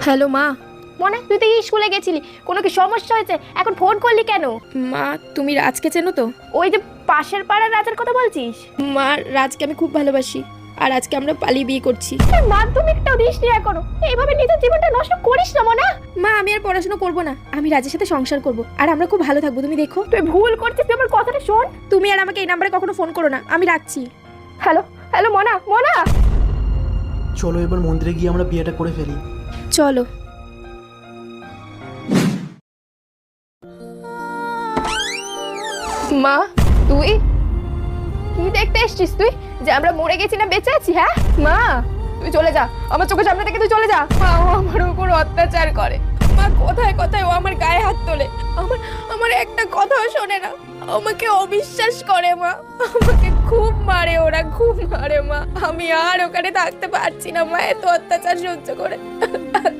Hello মা। মনে তুই তো স্কুলে গেছিলি, কোনো কি সমস্যা হয়েছে? এখন ফোন করলি কেন? মা তুমি রাজকে চেনো তো? ওই যে পাশের পাড়ার রাজার কথা বলছিস? মা রাজকে আমি খুব ভালোবাসি, আর আজকে আমরা পালিয়ে বিয়ে করছি। তুই মাধ্যমিকটাও দিসনি এখনো, এইভাবে নিজের জীবনটা নষ্ট করিস না মনা। মা আমি আর পড়াশোনা করব না, আমি রাজের সাথে সংসার করব, আর আমরা খুব ভালো থাকবো, তুমি দেখো। তুই ভুল করছিস, তুই আমার কথাটা শোন। তুমি আর আমাকে এই নাম্বারে কখনো ফোন করো না, আমি রাখছি। হ্যালো হ্যালো মনা, মনা চলো এবার মন্দিরে গিয়ে আমরা বিয়েটা করে ফেলি। চলো। মা তুই কি দেখতে এসছিস তুই? যে আমরা মরে গেছি না বেঁচে আছি? হ্যাঁ মা তুই চলে যা, আমার চোখের সামনে থেকে তুই চলে যা। মা ও আমার উপর অত্যাচার করে। মা কোথায় কোথায় ও আমার গায়ে হাত তোলে, আমার আমার একটা কথাও শোনে না, আমাকে অবিশ্বাস করে মা, আমাকে খুব মারে, ওরা খুব মারে মা, আমি আর ওখানে থাকতে পারছি না মা, এত অত্যাচার সহ্য করে।